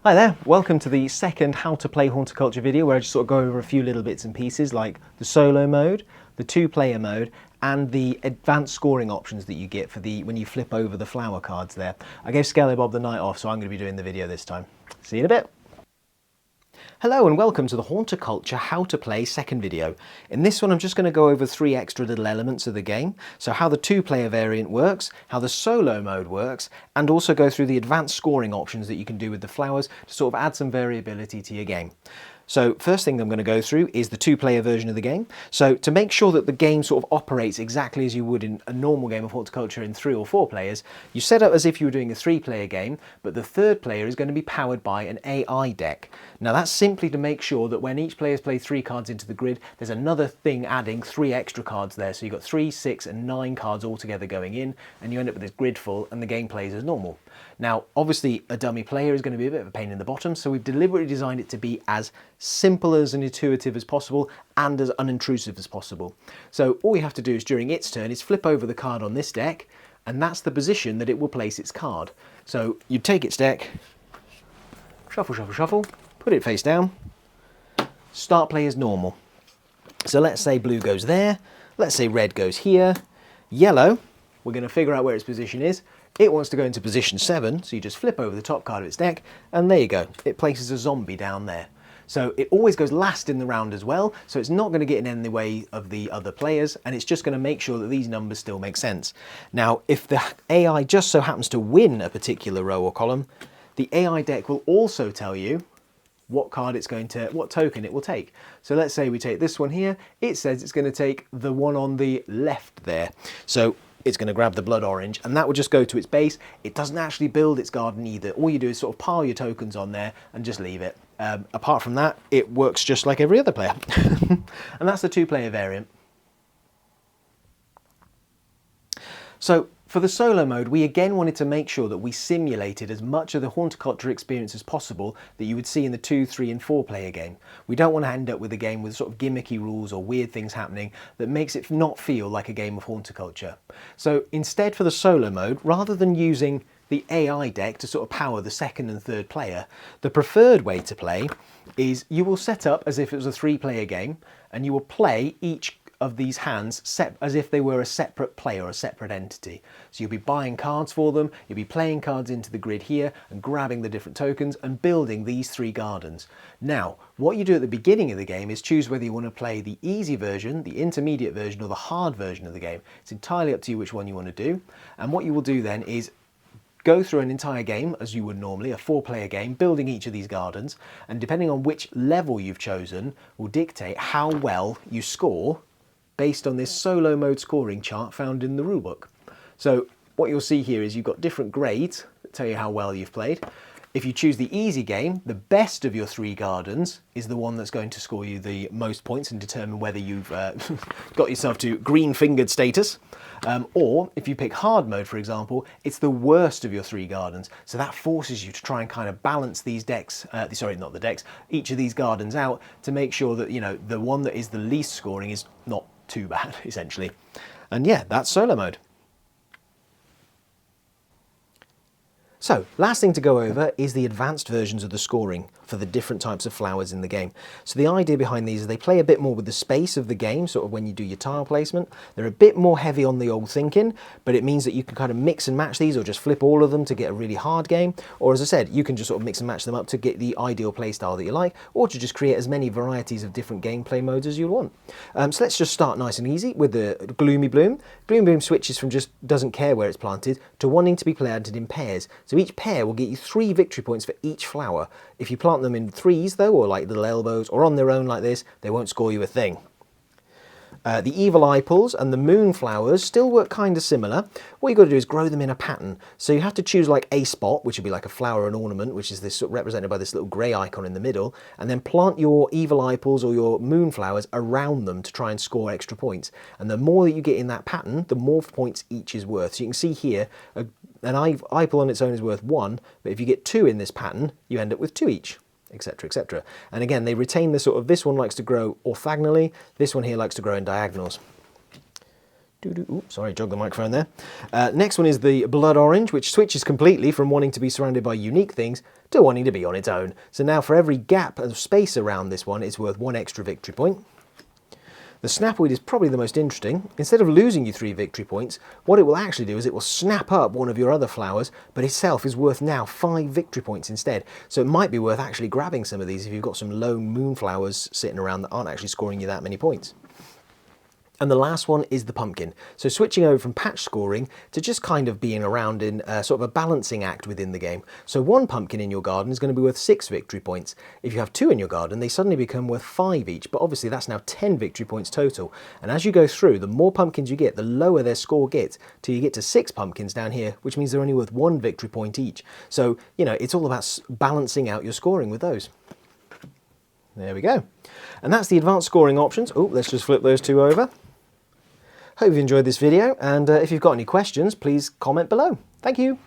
Hi there, welcome to the second How to Play Haunticulture video where I just sort of go over a few little bits and pieces like the solo mode, the two-player mode and the advanced scoring options that you get for when you flip over the flower cards there. I gave Skelly Bob the night off, so I'm going to be doing the video this time. See you in a bit. Hello and welcome to the Haunticulture How to Play second video. In this one I'm just going to go over three extra little elements of the game. So how the two-player variant works, how the solo mode works, and also go through the advanced scoring options that you can do with the flowers to sort of add some variability to your game. So first thing I'm going to go through is the two-player version of the game. So to make sure that the game sort of operates exactly as you would in a normal game of Haunticulture in 3 or 4 players, you set up as if you were doing a 3-player game, but the third player is going to be powered by an AI deck. Now that's simply to make sure that when each player's played 3 cards into the grid, there's another thing adding 3 extra cards there. So you've got 3, 6 and 9 cards all together going in, and you end up with this grid full and the game plays as normal. Now obviously a dummy player is going to be a bit of a pain in the bottom, so we've deliberately designed it to be as simple as and intuitive as possible and as unintrusive as possible. So all you have to do is during its turn is flip over the card on this deck, and that's the position that it will place its card. So you take its deck, shuffle, shuffle, shuffle, put it face down, start play as normal. So let's say blue goes there, let's say red goes here, yellow, we're going to figure out where its position is. It wants to go into position 7, so you just flip over the top card of its deck, and there you go, it places a zombie down there. So it always goes last in the round as well, so it's not going to get in the way of the other players, and it's just going to make sure that these numbers still make sense. Now, if the AI just so happens to win a particular row or column, the AI deck will also tell you what token it will take. So let's say we take this one here, it says it's going to take the one on the left there. So it's going to grab the blood orange, and that will just go to its base. It doesn't actually build its garden either. All you do is sort of pile your tokens on there and just leave it. Apart from that, it works just like every other player. And that's the two-player variant. So for the solo mode, we again wanted to make sure that we simulated as much of the Haunticulture experience as possible that you would see in the 2, 3 and 4 player game. We don't want to end up with a game with sort of gimmicky rules or weird things happening that makes it not feel like a game of Haunticulture. So instead for the solo mode, rather than using the AI deck to sort of power the second and third player, the preferred way to play is you will set up as if it was a 3-player game, and you will play each of these hands as if they were a separate player or a separate entity. So you'll be buying cards for them, you'll be playing cards into the grid here and grabbing the different tokens and building these 3 gardens. Now, what you do at the beginning of the game is choose whether you want to play the easy version, the intermediate version or the hard version of the game. It's entirely up to you which one you want to do. And what you will do then is go through an entire game as you would normally, a 4-player game, building each of these gardens, and depending on which level you've chosen will dictate how well you score based on this solo mode scoring chart found in the rulebook. So what you'll see here is you've got different grades that tell you how well you've played. If you choose the easy game, the best of your 3 gardens is the one that's going to score you the most points and determine whether you've got yourself to green-fingered status. Or if you pick hard mode, for example, it's the worst of your 3 gardens. So that forces you to try and kind of balance these decks, sorry, not the decks, each of these gardens out to make sure that, you know, the one that is the least scoring is not too bad, essentially. And yeah, that's solo mode. So, last thing to go over is the advanced versions of the scoring for the different types of flowers in the game. So the idea behind these is they play a bit more with the space of the game, sort of when you do your tile placement. They're a bit more heavy on the old thinking, but it means that you can kind of mix and match these or just flip all of them to get a really hard game. Or as I said, you can just sort of mix and match them up to get the ideal play style that you like, or to just create as many varieties of different gameplay modes as you want. So let's just start nice and easy with the Gloomy Bloom. Gloomy Bloom switches from just doesn't care where it's planted to wanting to be planted in pairs. So each pair will get you 3 victory points for each flower. If you plant them in 3s though, or like little elbows, or on their own like this, they won't score you a thing. The Evil Eye Pulls and the Moonflowers still work kind of similar. What you've got to do is grow them in a pattern. So you have to choose like a spot, which would be like a flower and ornament, which is this sort of represented by this little grey icon in the middle, and then plant your Evil Eye Pulls or your Moonflowers around them to try and score extra points. And the more that you get in that pattern, the more points each is worth. So you can see here, an eye pull on its own is worth 1, but if you get 2 in this pattern, you end up with 2 each, etc, etc. And again, they retain the sort of, this one likes to grow orthogonally, this one here likes to grow in diagonals. Oops, sorry, jogged the microphone there. Next one is the blood orange, which switches completely from wanting to be surrounded by unique things to wanting to be on its own. So now for every gap of space around this one, it's worth 1 extra victory point. The snapweed is probably the most interesting. Instead of losing you 3 victory points, what it will actually do is it will snap up one of your other flowers, but itself is worth now 5 victory points instead. So it might be worth actually grabbing some of these if you've got some lone moonflowers sitting around that aren't actually scoring you that many points. And the last one is the pumpkin. So switching over from patch scoring to just kind of being around in sort of a balancing act within the game. So 1 pumpkin in your garden is going to be worth 6 victory points. If you have 2 in your garden, they suddenly become worth 5 each, but obviously that's now 10 victory points total. And as you go through, the more pumpkins you get, the lower their score gets, till you get to 6 pumpkins down here, which means they're only worth 1 victory point each. So, you know, it's all about balancing out your scoring with those. There we go. And that's the advanced scoring options. Oh, let's just flip those 2 over. Hope you've enjoyed this video, and if you've got any questions, please comment below. Thank you.